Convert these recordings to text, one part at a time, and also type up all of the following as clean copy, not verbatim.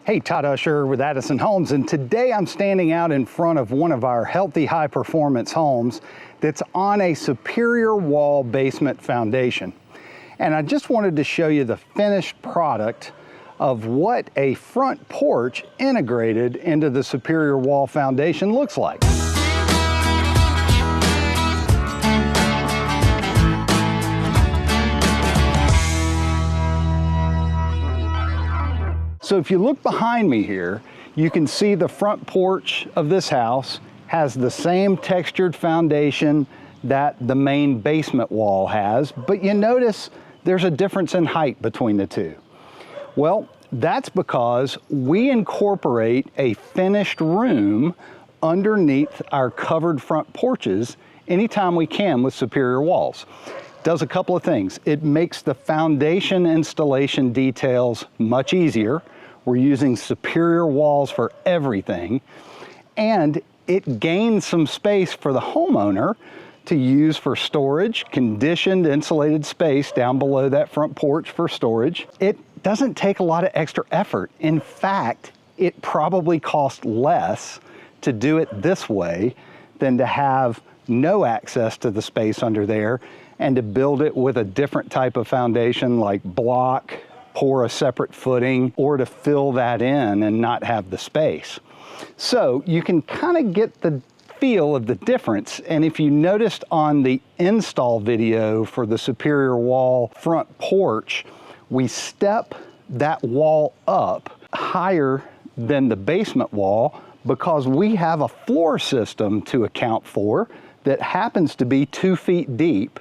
Hey, Todd Usher with Addison Homes, and today I'm standing out in front of one of our healthy high-performance homes that's on a superior wall basement foundation. And I just wanted to show you the finished product of what a front porch integrated into the superior wall foundation looks like. So if you look behind me here, you can see the front porch of this house has the same textured foundation that the main basement wall has, but you notice there's a difference in height between the two. Well, that's because we incorporate a finished room underneath our covered front porches anytime we can with superior walls. Does a couple of things. It makes the foundation installation details much easier. We're using superior walls for everything, and it gains some space for the homeowner to use for storage, conditioned insulated space down below that front porch for storage. It doesn't take a lot of extra effort. In fact, it probably costs less to do it this way than to have no access to the space under there and to build it with a different type of foundation like block, pour a separate footing, or to fill that in and not have the space. So you can kind of get the feel of the difference. And if you noticed on the install video for the superior wall front porch, we step that wall up higher than the basement wall because we have a floor system to account for that happens to be 2 feet deep.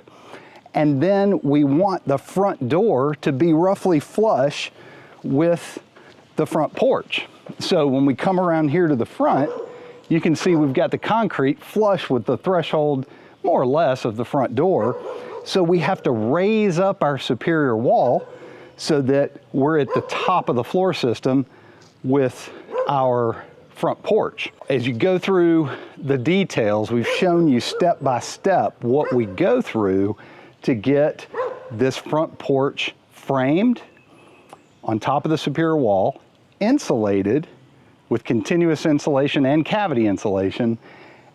And then we want the front door to be roughly flush with the front porch. So when we come around here to the front, you can see we've got the concrete flush with the threshold, more or less, of the front door. So we have to raise up our superior wall so that we're at the top of the floor system with our front porch. As you go through the details, we've shown you step by step what we go through to get this front porch framed on top of the superior wall, insulated with continuous insulation and cavity insulation,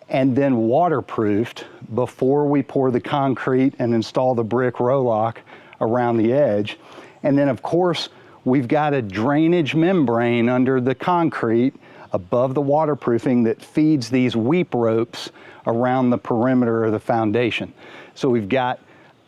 and then waterproofed before we pour the concrete and install the brick row lock around the edge. And then of course, we've got a drainage membrane under the concrete above the waterproofing that feeds these weep ropes around the perimeter of the foundation. So we've got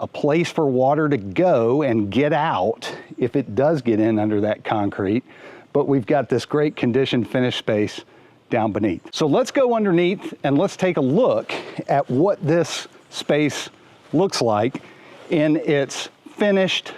a place for water to go and get out if it does get in under that concrete, but we've got this great conditioned finished space down beneath. So let's go underneath and let's take a look at what this space looks like in its finished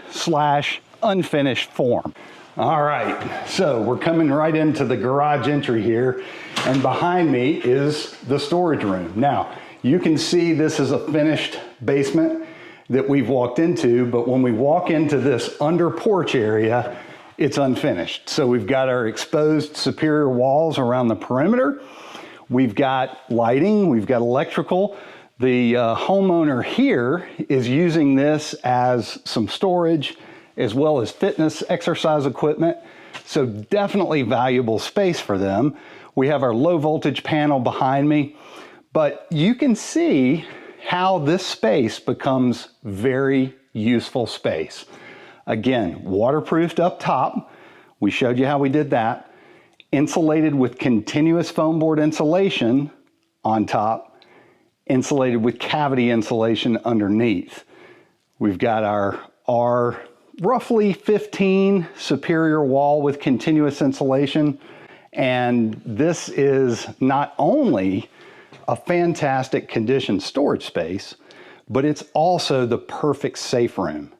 / unfinished form. All right, so we're coming right into the garage entry here, and behind me is the storage room. Now, you can see this is a finished basement that we've walked into, but when we walk into this under porch area, it's unfinished. So we've got our exposed superior walls around the perimeter. We've got lighting, we've got electrical. The homeowner here is using this as some storage as well as fitness exercise equipment. So definitely valuable space for them. We have our low voltage panel behind me, but you can see how this space becomes very useful space. Again, waterproofed up top. We showed you how we did that. Insulated with continuous foam board insulation on top, insulated with cavity insulation underneath. We've got our roughly 15 superior wall with continuous insulation. And this is not only a fantastic conditioned storage space, but it's also the perfect safe room.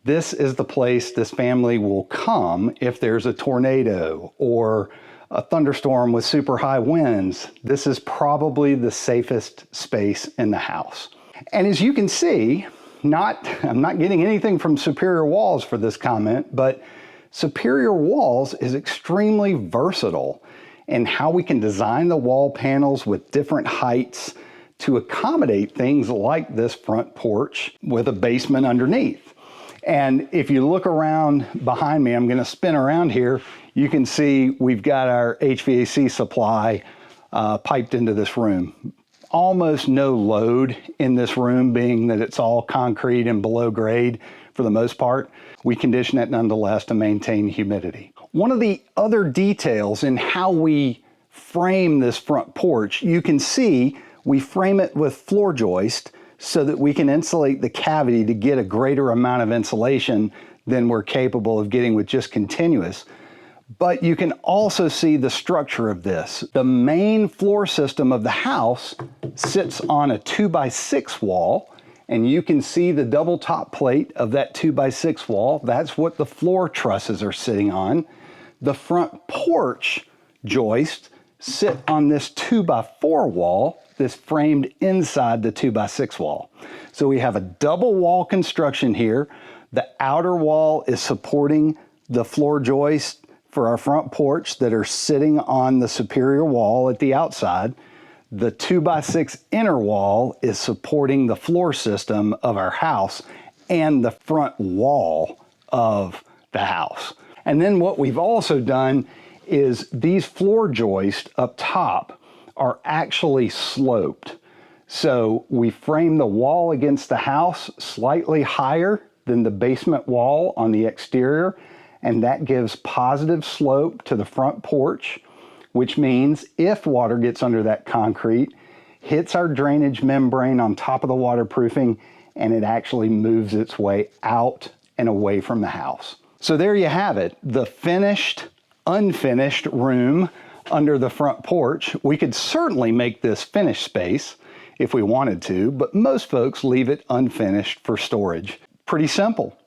This is the place this family will come if there's a tornado or a thunderstorm with super high winds. This is probably the safest space in the house. And as you can see, I'm not getting anything from Superior Walls for this comment, but Superior Walls is extremely versatile in how we can design the wall panels with different heights to accommodate things like this front porch with a basement underneath. And if you look around behind me, I'm going to spin around here, you can see we've got our HVAC supply piped into this room. Almost no load in this room, being that it's all concrete and below grade for the most part. We condition it nonetheless to maintain humidity. One of the other details in how we frame this front porch, you can see we frame it with floor joist so that we can insulate the cavity to get a greater amount of insulation than we're capable of getting with just continuous. But you can also see the structure of this. The main floor system of the house sits on a 2x6 wall, and you can see the double top plate of that 2x6 wall. That's what the floor trusses are sitting on. The front porch joists sit on this 2x4 wall that's framed inside the 2x6 wall. So we have a double wall construction here. The outer wall is supporting the floor joist for our front porch that are sitting on the superior wall at the outside. The 2x6 inner wall is supporting the floor system of our house and the front wall of the house. And then what we've also done is these floor joists up top are actually sloped. So we frame the wall against the house slightly higher than the basement wall on the exterior, and that gives positive slope to the front porch, which means if water gets under that concrete, hits our drainage membrane on top of the waterproofing, and it actually moves its way out and away from the house. So there you have it, the finished, unfinished room under the front porch. We could certainly make this finished space if we wanted to, but most folks leave it unfinished for storage. Pretty simple.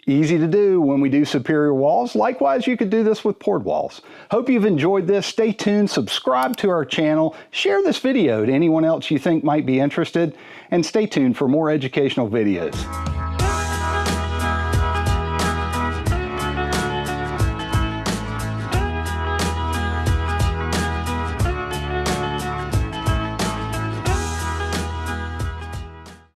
Easy to do when we do superior walls. Likewise, you could do this with poured walls. Hope you've enjoyed this. Stay tuned, subscribe to our channel, share this video to anyone else you think might be interested, and stay tuned for more educational videos.